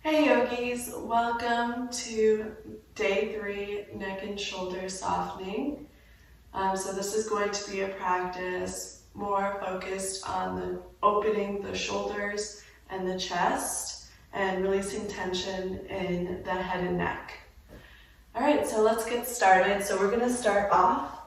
Hey yogis, welcome to day 3 neck and shoulder softening. So this is going to be a practice more focused on opening the shoulders and the chest and releasing tension in the head and neck. All right, so let's get started. So we're gonna start off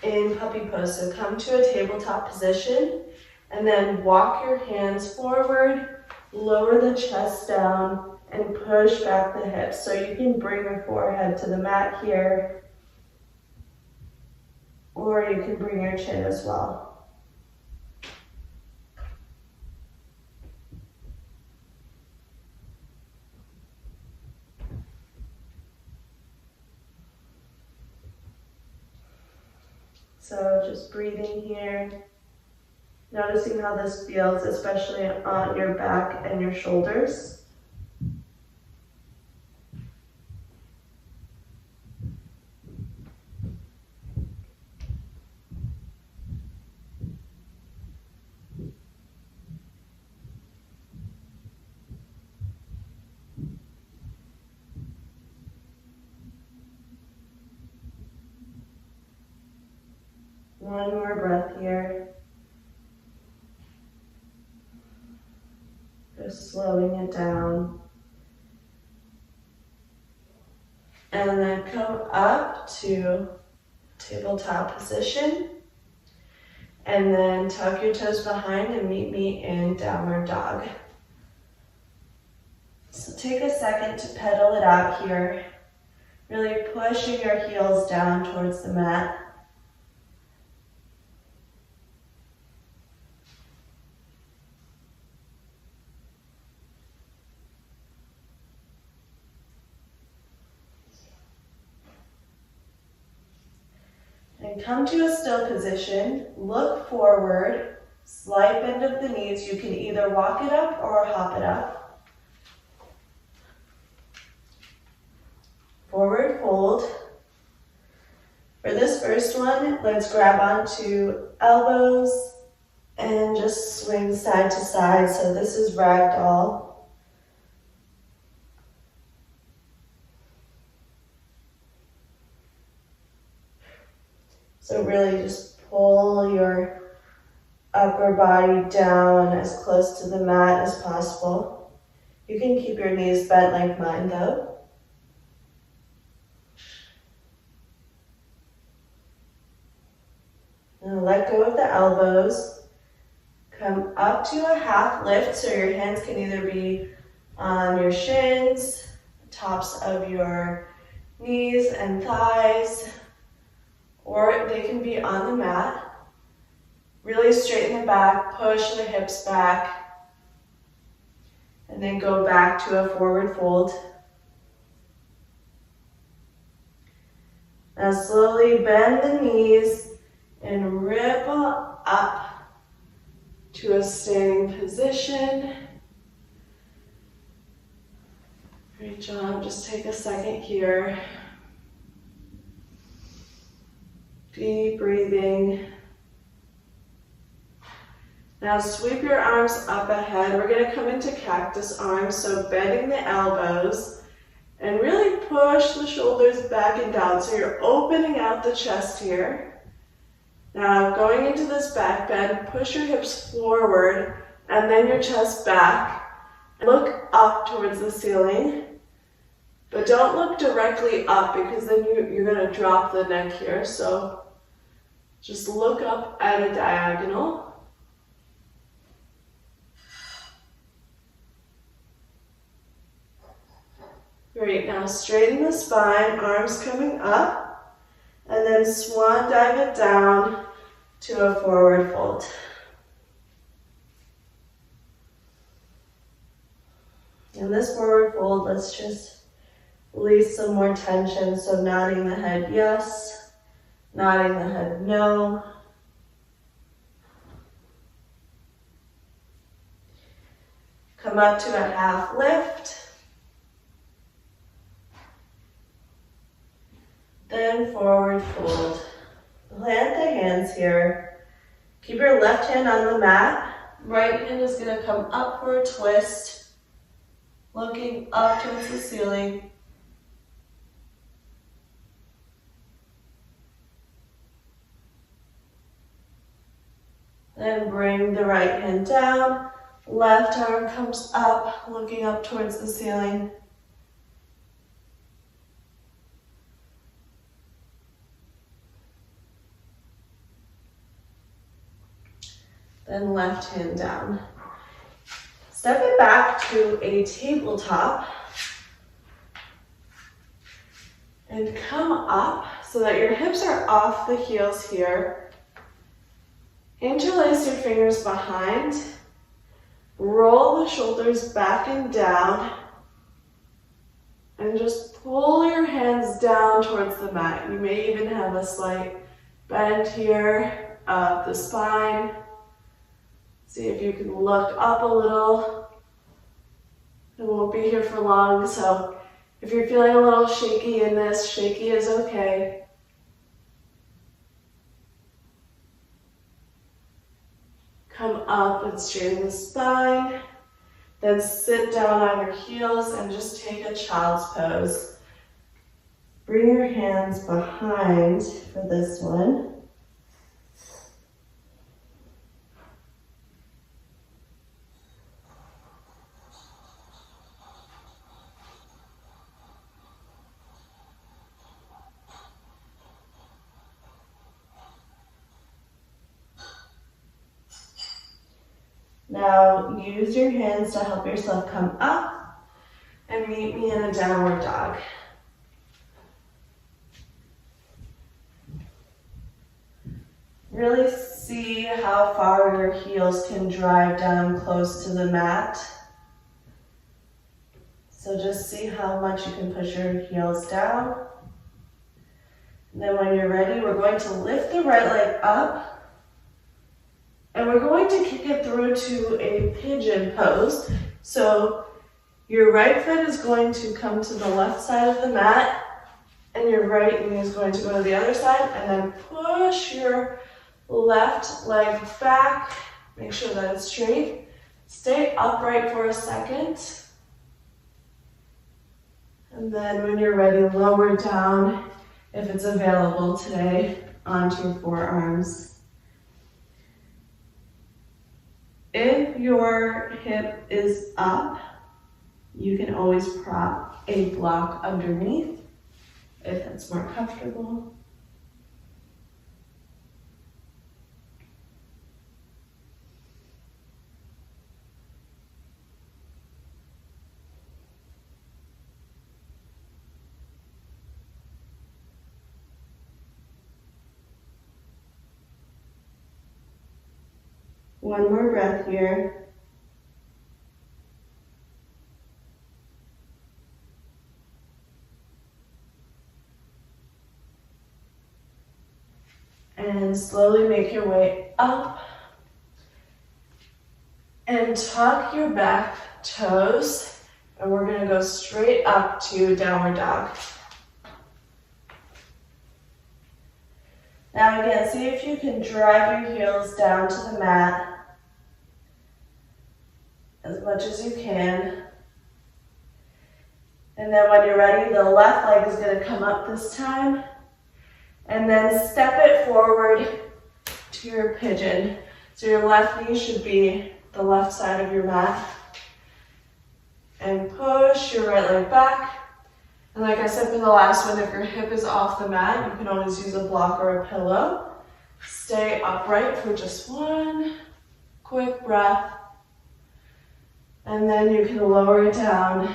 in puppy pose. So come to a tabletop position and then walk your hands forward. Lower the chest down and push back the hips. So you can bring your forehead to the mat here, or you can bring your chin as well. So just breathing here, noticing how this feels, especially on your back and your shoulders. One more breath here. Just slowing it down. And then come up to tabletop position. And then tuck your toes behind and meet me in downward dog. So take a second to pedal it out here. Really pushing your heels down towards the mat. And come to a still position, look forward, slight bend of the knees. You can either walk it up or hop it up. Forward fold. For this first one, let's grab onto elbows and just swing side to side. So this is ragdoll. So really just pull your upper body down as close to the mat as possible. You can keep your knees bent like mine though. Now let go of the elbows. Come up to a half lift, so your hands can either be on your shins, tops of your knees and thighs, or they can be on the mat. Really straighten the back, push the hips back, and then go back to a forward fold. Now slowly bend the knees and ripple up to a standing position. Great job, just take a second here. Deep breathing. Now sweep your arms up ahead. We're going to come into cactus arms, so bending the elbows and really push the shoulders back and down. So you're opening out the chest here. Now going into this back bend, push your hips forward and then your chest back. Look up towards the ceiling, but don't look directly up because then you're going to drop the neck here. So just look up at a diagonal. Great, now straighten the spine, arms coming up, and then swan dive it down to a forward fold. In this forward fold, let's just release some more tension. So nodding the head yes, nodding the head no. Come up to a half lift. Then forward fold. Plant the hands here. Keep your left hand on the mat. Right hand is going to come up for a twist. looking up towards the ceiling. Then bring the right hand down, left arm comes up, looking up towards the ceiling. Then left hand down. Step it back to a tabletop and come up so that your hips are off the heels here. Interlace your fingers behind. Roll the shoulders back and down. And just pull your hands down towards the mat. You may even have a slight bend here of the spine. See if you can look up a little. It won't be here for long, so if you're feeling a little shaky in this, shaky is okay. Come up and straighten the spine. Then sit down on your heels and just take a child's pose. Bring your hands behind for this one. Now use your hands to help yourself come up and meet me in a downward dog. Really see how far your heels can drive down close to the mat. So just see how much you can push your heels down. And then when you're ready, we're going to lift the right leg up. And we're going to kick it through to a pigeon pose. So your right foot is going to come to the left side of the mat, and your right knee is going to go to the other side, and then push your left leg back. Make sure that it's straight. Stay upright for a second. And then when you're ready, lower down, if it's available today, onto your forearms. If your hip is up, you can always prop a block underneath if that's more comfortable. One more breath here. And slowly make your way up. And tuck your back toes. And we're going to go straight up to downward dog. Now again, see if you can drive your heels down to the mat as much as you can. And then when you're ready, the left leg is going to come up this time. And then step it forward to your pigeon. So your left knee should be the left side of your mat. And push your right leg back. And like I said for the last one, if your hip is off the mat, you can always use a block or a pillow. Stay upright for just one quick breath. And then you can lower it down.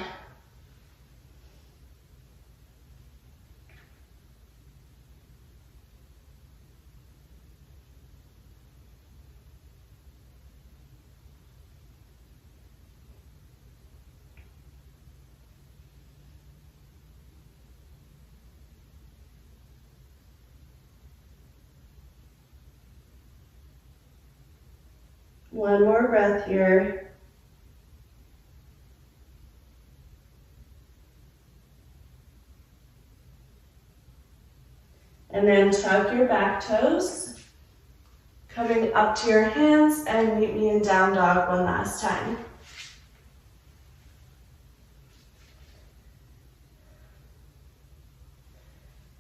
One more breath here. And then tuck your back toes, coming up to your hands, and meet me in down dog one last time.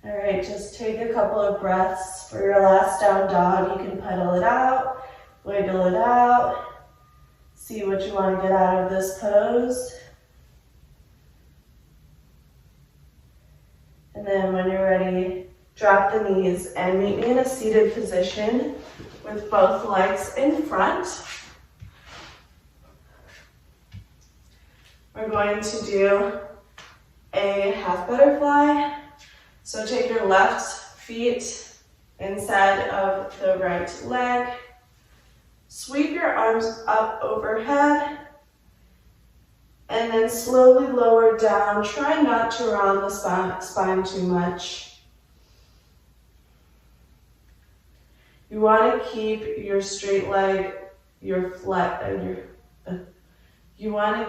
All right, just take a couple of breaths. For your last down dog, you can pedal it out, wiggle it out. See what you want to get out of this pose. And then when you're ready, drop the knees and meet me in a seated position with both legs in front. We're going to do a half butterfly. So take your left feet inside of the right leg. Sweep your arms up overhead. And then slowly lower down. Try not to round the spine too much. You want to keep your straight leg, you want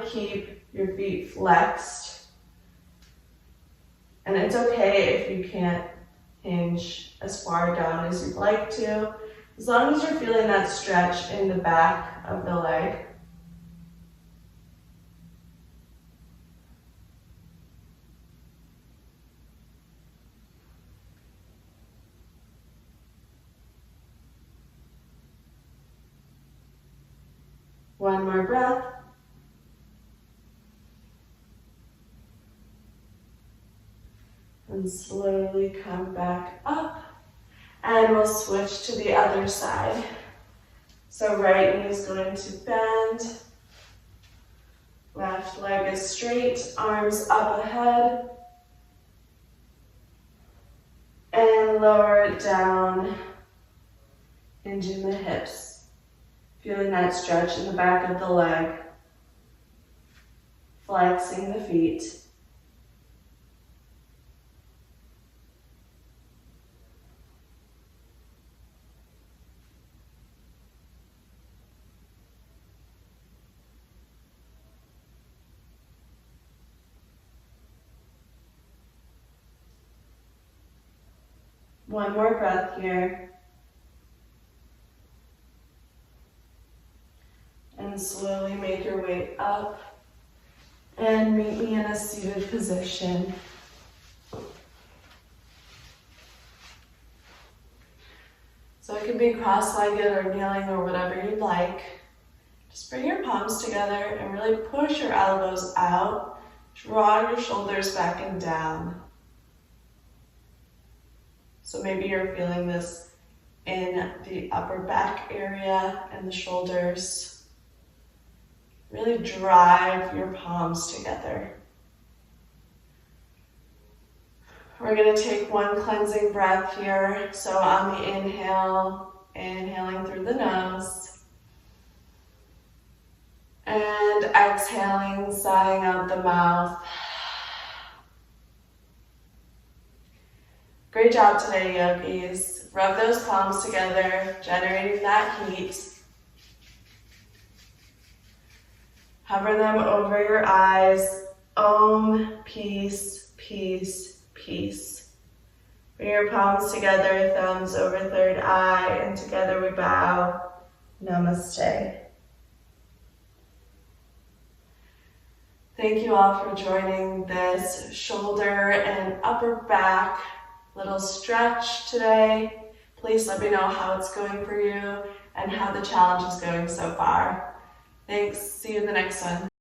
to keep your feet flexed. And it's okay if you can't hinge as far down as you'd like to, as long as you're feeling that stretch in the back of the leg. One more breath. And slowly come back up. And we'll switch to the other side. So right knee is going to bend. Left leg is straight, arms up ahead. And lower it down into the hips. Feeling that stretch in the back of the leg. Flexing the feet. One more breath here. And slowly make your way up and meet me in a seated position. So it can be cross-legged or kneeling or whatever you'd like. Just bring your palms together and really push your elbows out. Draw your shoulders back and down. So maybe you're feeling this in the upper back area and the shoulders. Really drive your palms together. We're going to take one cleansing breath here. So on the inhale, inhaling through the nose. And exhaling, sighing out the mouth. Great job today, yogis. Rub those palms together, generating that heat. Hover them over your eyes. Om, peace, peace, peace. Bring your palms together, thumbs over third eye, and together we bow. Namaste. Thank you all for joining this shoulder and upper back little stretch today. Please let me know how it's going for you and how the challenge is going so far. Thanks. See you in the next one.